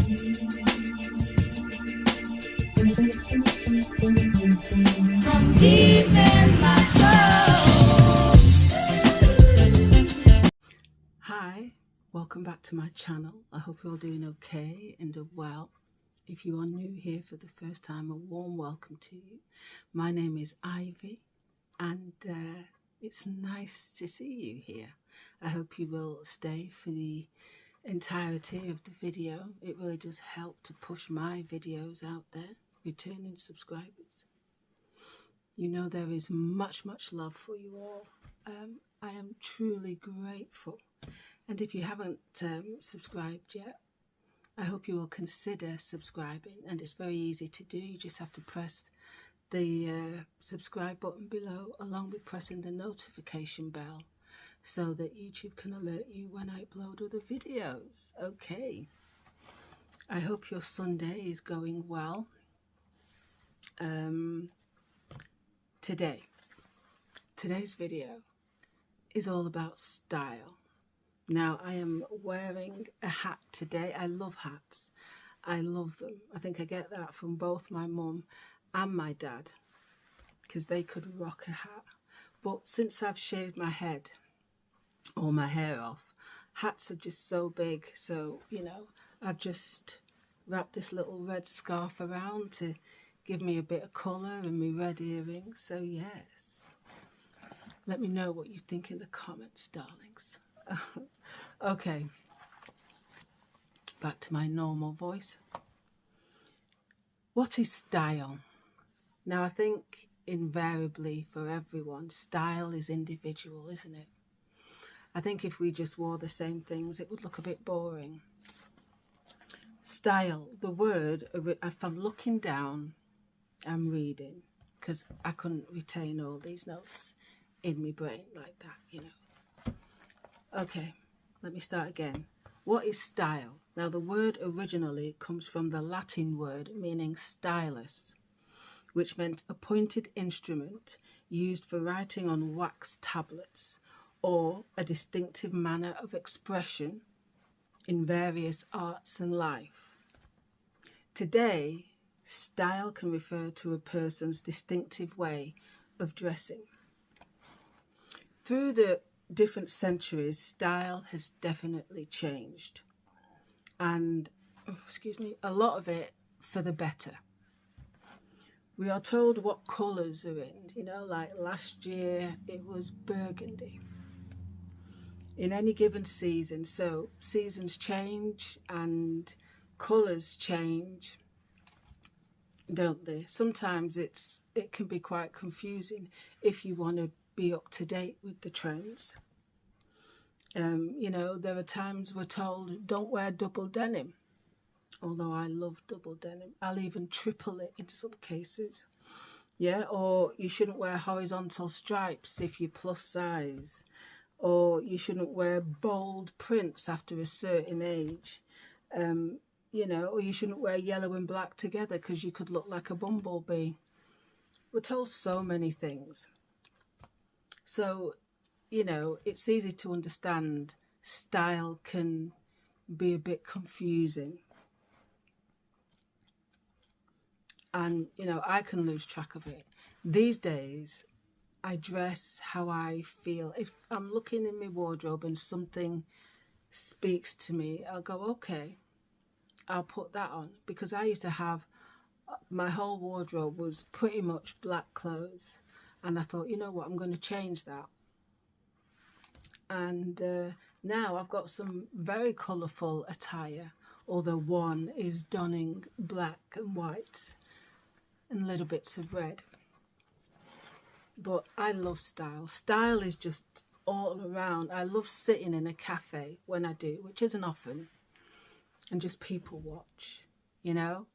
From deep in my soul. Hi, welcome back to my channel. I hope you're all doing okay and are well. If you are new here for the first time, a warm welcome to you. My name is Ivy, and it's nice to see you here. I hope you will stay for the entirety of the video. It really does help to push my videos out there. Returning subscribers, you know there is much love for you all. I am truly grateful, and if you haven't subscribed yet, I hope you will consider subscribing, and it's very easy to do. You just have to press the subscribe button below, along with pressing the notification bell, so that YouTube can alert you when I upload other videos. Okay, I hope your Sunday is going well. Today's video is all about style. Now, I am wearing a hat today. I love hats. I love them. I think I get that from both my mum and my dad, because they could rock a hat. But since I've shaved my head or my hair off, hats are just so big. So, you know, I've just wrapped this little red scarf around to give me a bit of colour and my red earrings. So yes, let me know what you think in the comments, darlings. Okay, back to my normal voice. What is style? Now, I think invariably for everyone, style is individual, isn't it? I think if we just wore the same things, it would look a bit boring. Style, the word, if I'm looking down, I'm reading, because I couldn't retain all these notes in my brain like that, you know. Okay, let me start again. What is style? Now, the word originally comes from the Latin word meaning stylus, which meant a pointed instrument used for writing on wax tablets, or a distinctive manner of expression in various arts and life. Today, style can refer to a person's distinctive way of dressing. Through the different centuries, style has definitely changed, and a lot of it for the better. We are told what colours are in, you know, like last year it was burgundy in any given season. So seasons change and colours change, don't they? Sometimes it can be quite confusing if you want to be up to date with the trends. You know, there are times we're told don't wear double denim, although I love double denim. I'll even triple it in some cases. Yeah, or you shouldn't wear horizontal stripes if you're plus size, or you shouldn't wear bold prints after a certain age. You know, or you shouldn't wear yellow and black together because you could look like a bumblebee. We're told so many things. So, you know, it's easy to understand style can be a bit confusing. And, you know, I can lose track of it. These days, I dress how I feel. If I'm looking in my wardrobe and something speaks to me, I'll go, okay, I'll put that on. Because I used to have, my whole wardrobe was pretty much black clothes. And I thought, you know what, I'm going to change that. And now I've got some very colourful attire, although one is donning black and white and little bits of red. But I love style. Style is just all around. I love sitting in a cafe when I do, which isn't often, and just people watch, you know?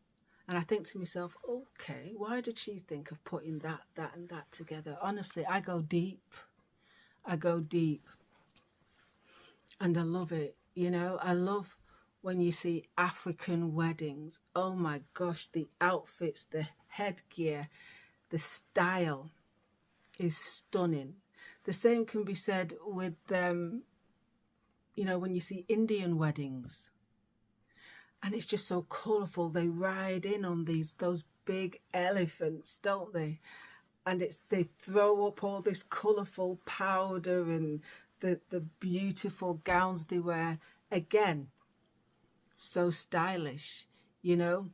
And I think to myself, okay, why did she think of putting that and that together? Honestly, I go deep. I go deep. And I love it, you know? I love when you see African weddings. Oh my gosh, the outfits, the headgear, the style is stunning. The same can be said with, you know, when you see Indian weddings. And it's just so colourful. They ride in on those big elephants, don't they? And they throw up all this colourful powder and the beautiful gowns they wear. Again, so stylish, you know.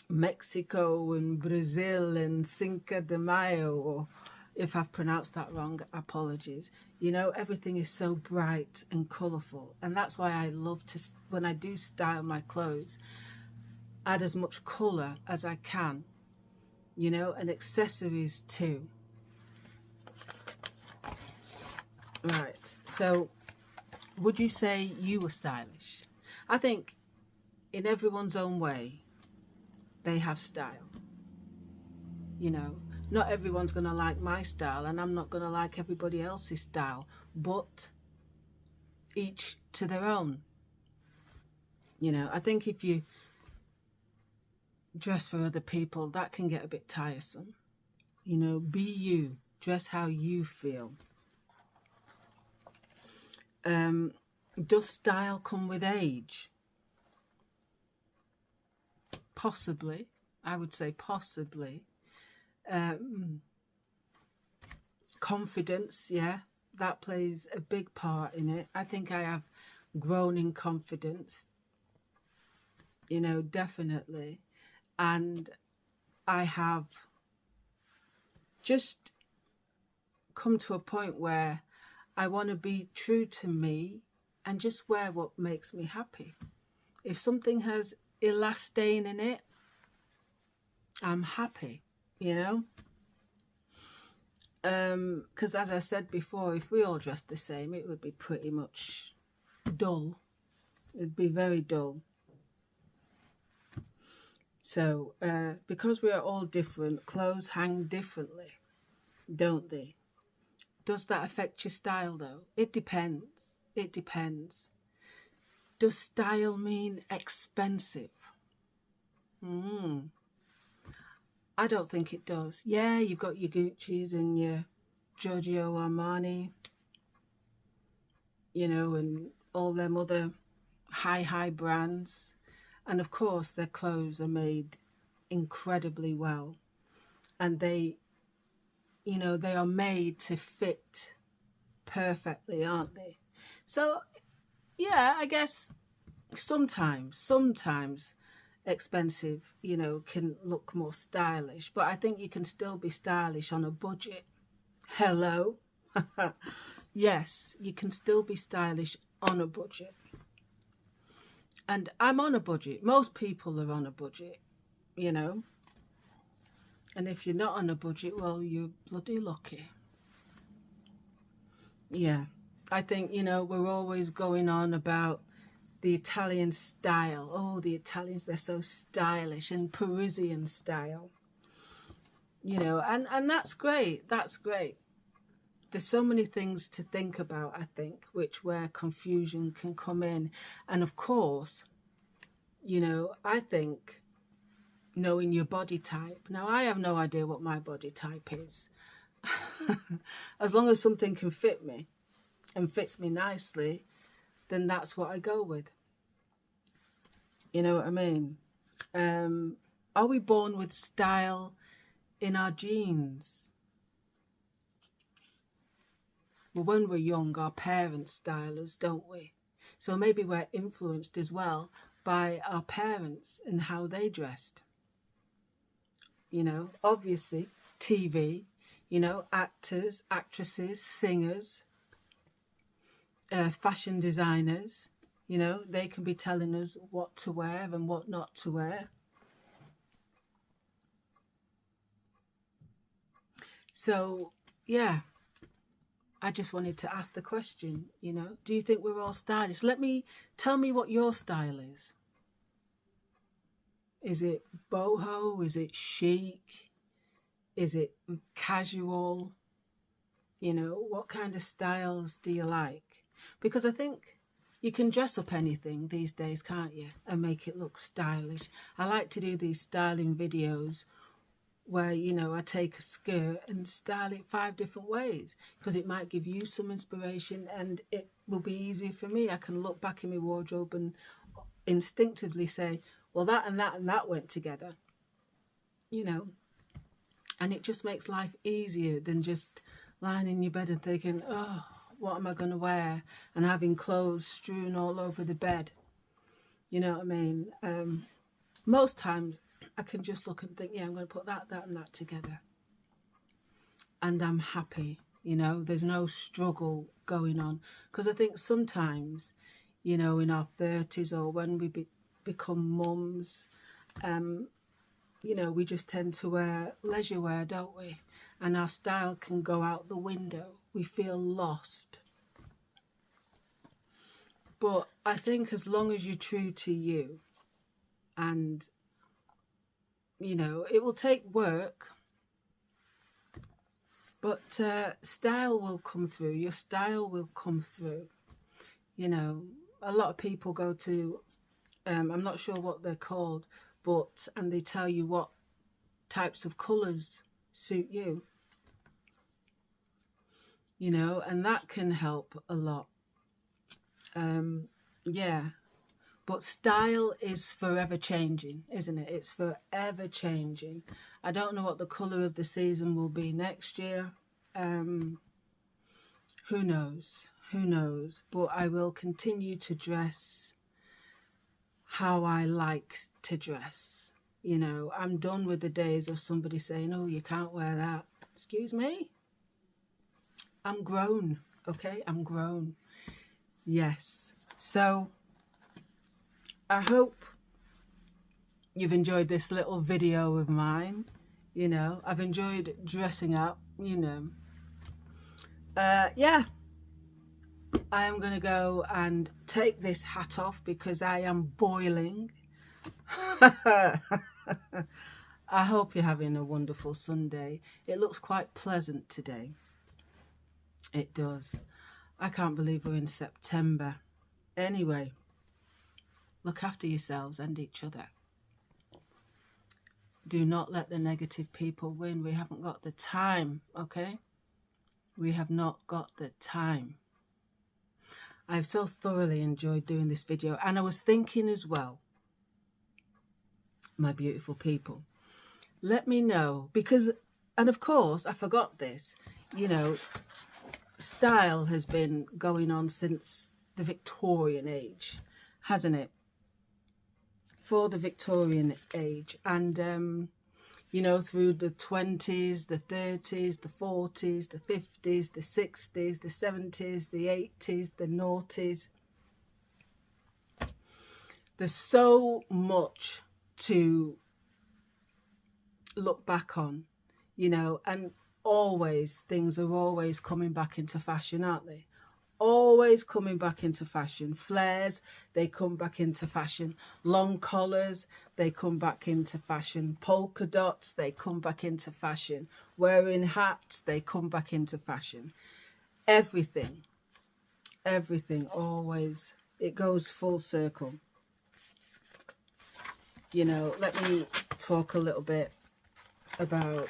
Mexico and Brazil and Cinco de Mayo, or if I've pronounced that wrong, apologies. You know, everything is so bright and colourful, and that's why I love to, when I do style my clothes, add as much colour as I can, you know, and accessories too. Right, so would you say you were stylish? I think in everyone's own way, they have style. You know, not everyone's going to like my style, and I'm not going to like everybody else's style, but each to their own. You know, I think if you dress for other people, that can get a bit tiresome. You know, be you, dress how you feel. Does style come with age? Possibly. I would say possibly. Confidence, yeah, that plays a big part in it. I think I have grown in confidence, you know, definitely. And I have just come to a point where I want to be true to me and just wear what makes me happy. If something has elastane in it, I'm happy, you know. Because as I said before, if we all dressed the same, it would be pretty much dull. It'd be very dull. So because we are all different, clothes hang differently, don't they? Does that affect your style though? It depends. It depends. Does style mean expensive? I don't think it does. Yeah, you've got your Gucci's and your Giorgio Armani, you know, and all them other high brands. And of course, their clothes are made incredibly well. And they, you know, they are made to fit perfectly, aren't they? So, yeah, I guess sometimes expensive, you know, can look more stylish, but I think you can still be stylish on a budget. Hello. Yes, you can still be stylish on a budget. And I'm on a budget. Most people are on a budget, you know. And if you're not on a budget, well, you're bloody lucky. Yeah. I think, you know, we're always going on about the Italian style. Oh, the Italians, they're so stylish, and Parisian style. You know, and that's great. That's great. There's so many things to think about, I think, where confusion can come in. And of course, you know, I think knowing your body type. Now, I have no idea what my body type is. As long as something can fit me and fits me nicely, then that's what I go with. You know what I mean? Are we born with style in our genes? Well, when we're young, our parents style us, don't we? So maybe we're influenced as well by our parents and how they dressed. You know, obviously, TV, you know, actors, actresses, singers, fashion designers, you know, they can be telling us what to wear and what not to wear. So, yeah, I just wanted to ask the question, you know, do you think we're all stylish? Tell me what your style is. Is it boho? Is it chic? Is it casual? You know, what kind of styles do you like? Because I think you can dress up anything these days, can't you? And make it look stylish. I like to do these styling videos where, you know, I take a skirt and style it 5 different ways, because it might give you some inspiration and it will be easier for me. I can look back in my wardrobe and instinctively say, well, that and that and that went together, you know, and it just makes life easier than just lying in your bed and thinking, oh, what am I going to wear? And having clothes strewn all over the bed. You know what I mean? Most times I can just look and think, yeah, I'm going to put that, that and that together. And I'm happy, you know, there's no struggle going on. Because I think sometimes, you know, in our 30s or when we become mums, you know, we just tend to wear leisure wear, don't we? And our style can go out the window. We feel lost. But I think as long as you're true to you, and, you know, it will take work, but style will come through. Your style will come through. You know, a lot of people go to, I'm not sure what they're called, but, and they tell you what types of colours suit you. You know, and that can help a lot. Yeah, but style is forever changing, isn't it? It's forever changing. I don't know what the colour of the season will be next year. Who knows? Who knows? But I will continue to dress how I like to dress. You know, I'm done with the days of somebody saying, oh, you can't wear that. Excuse me? I'm grown, okay? I'm grown. Yes. So I hope you've enjoyed this little video of mine. You know, I've enjoyed dressing up, you know. Yeah, I am going to go and take this hat off because I am boiling. I hope you're having a wonderful Sunday. It looks quite pleasant today. It does. I can't believe we're in September. Anyway, look after yourselves and each other. Do not let the negative people win. We haven't got the time, okay? We have not got the time. I've so thoroughly enjoyed doing this video. And I was thinking as well, my beautiful people, let me know. Because, and of course, I forgot this, you know, style has been going on since the Victorian age, hasn't it? For the Victorian age. And, you know, through the 20s, the 30s, the 40s, the 50s, the 60s, the 70s, the 80s, the noughties. There's so much to look back on, you know, and always, things are always coming back into fashion, aren't they? Always coming back into fashion. Flares, they come back into fashion. Long collars, they come back into fashion. Polka dots, they come back into fashion. Wearing hats, they come back into fashion. Everything always, it goes full circle. You know, let me talk a little bit about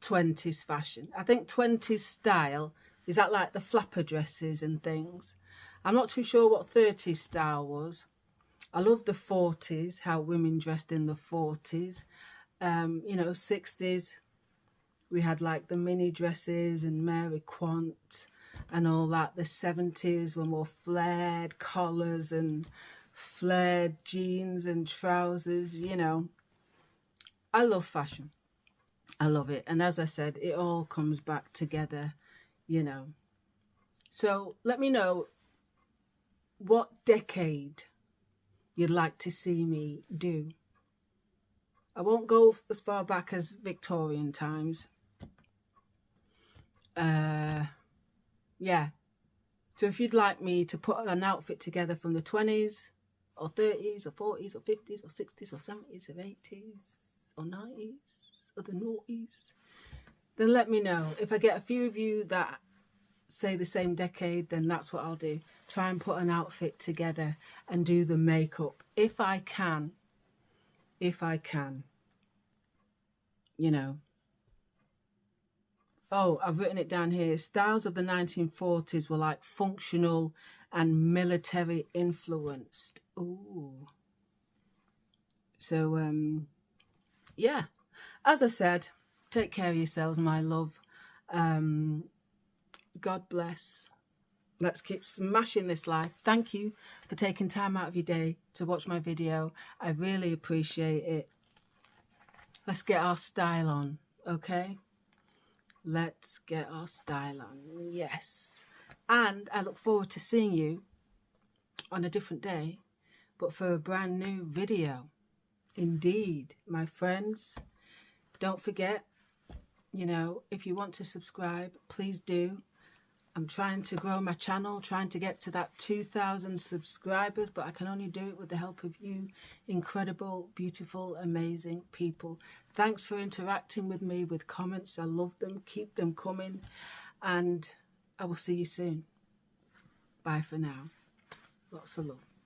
20s fashion. I think 20s style, is that like the flapper dresses and things? I'm not too sure what 30s style was. I love the 40s, how women dressed in the 40s. You know, 60s, we had like the mini dresses and Mary Quant and all that. The 70s were more flared collars and flared jeans and trousers, you know. I love fashion. I love it. And as I said, it all comes back together, you know. So let me know what decade you'd like to see me do. I won't go as far back as Victorian times. Yeah. So if you'd like me to put an outfit together from the 20s or 30s or 40s or 50s or 60s or 70s or 80s or 90s or the noughties, then let me know. If I get a few of you that say the same decade, then that's what I'll do. Try and put an outfit together and do the makeup if I can. If I can. You know. Oh, I've written it down here. Styles of the 1940s were like functional and military influenced. Ooh. So, yeah, as I said, take care of yourselves, my love. God bless. Let's keep smashing this life. Thank you for taking time out of your day to watch my video. I really appreciate it. Let's get our style on, okay? Let's get our style on, yes. And I look forward to seeing you on a different day, but for a brand new video. Indeed, my friends, don't forget, you know, if you want to subscribe, please do. I'm trying to grow my channel, trying to get to that 2,000 subscribers, but I can only do it with the help of you incredible, beautiful, amazing people. Thanks for interacting with me with comments. I love them. Keep them coming. And I will see you soon. Bye for now. Lots of love.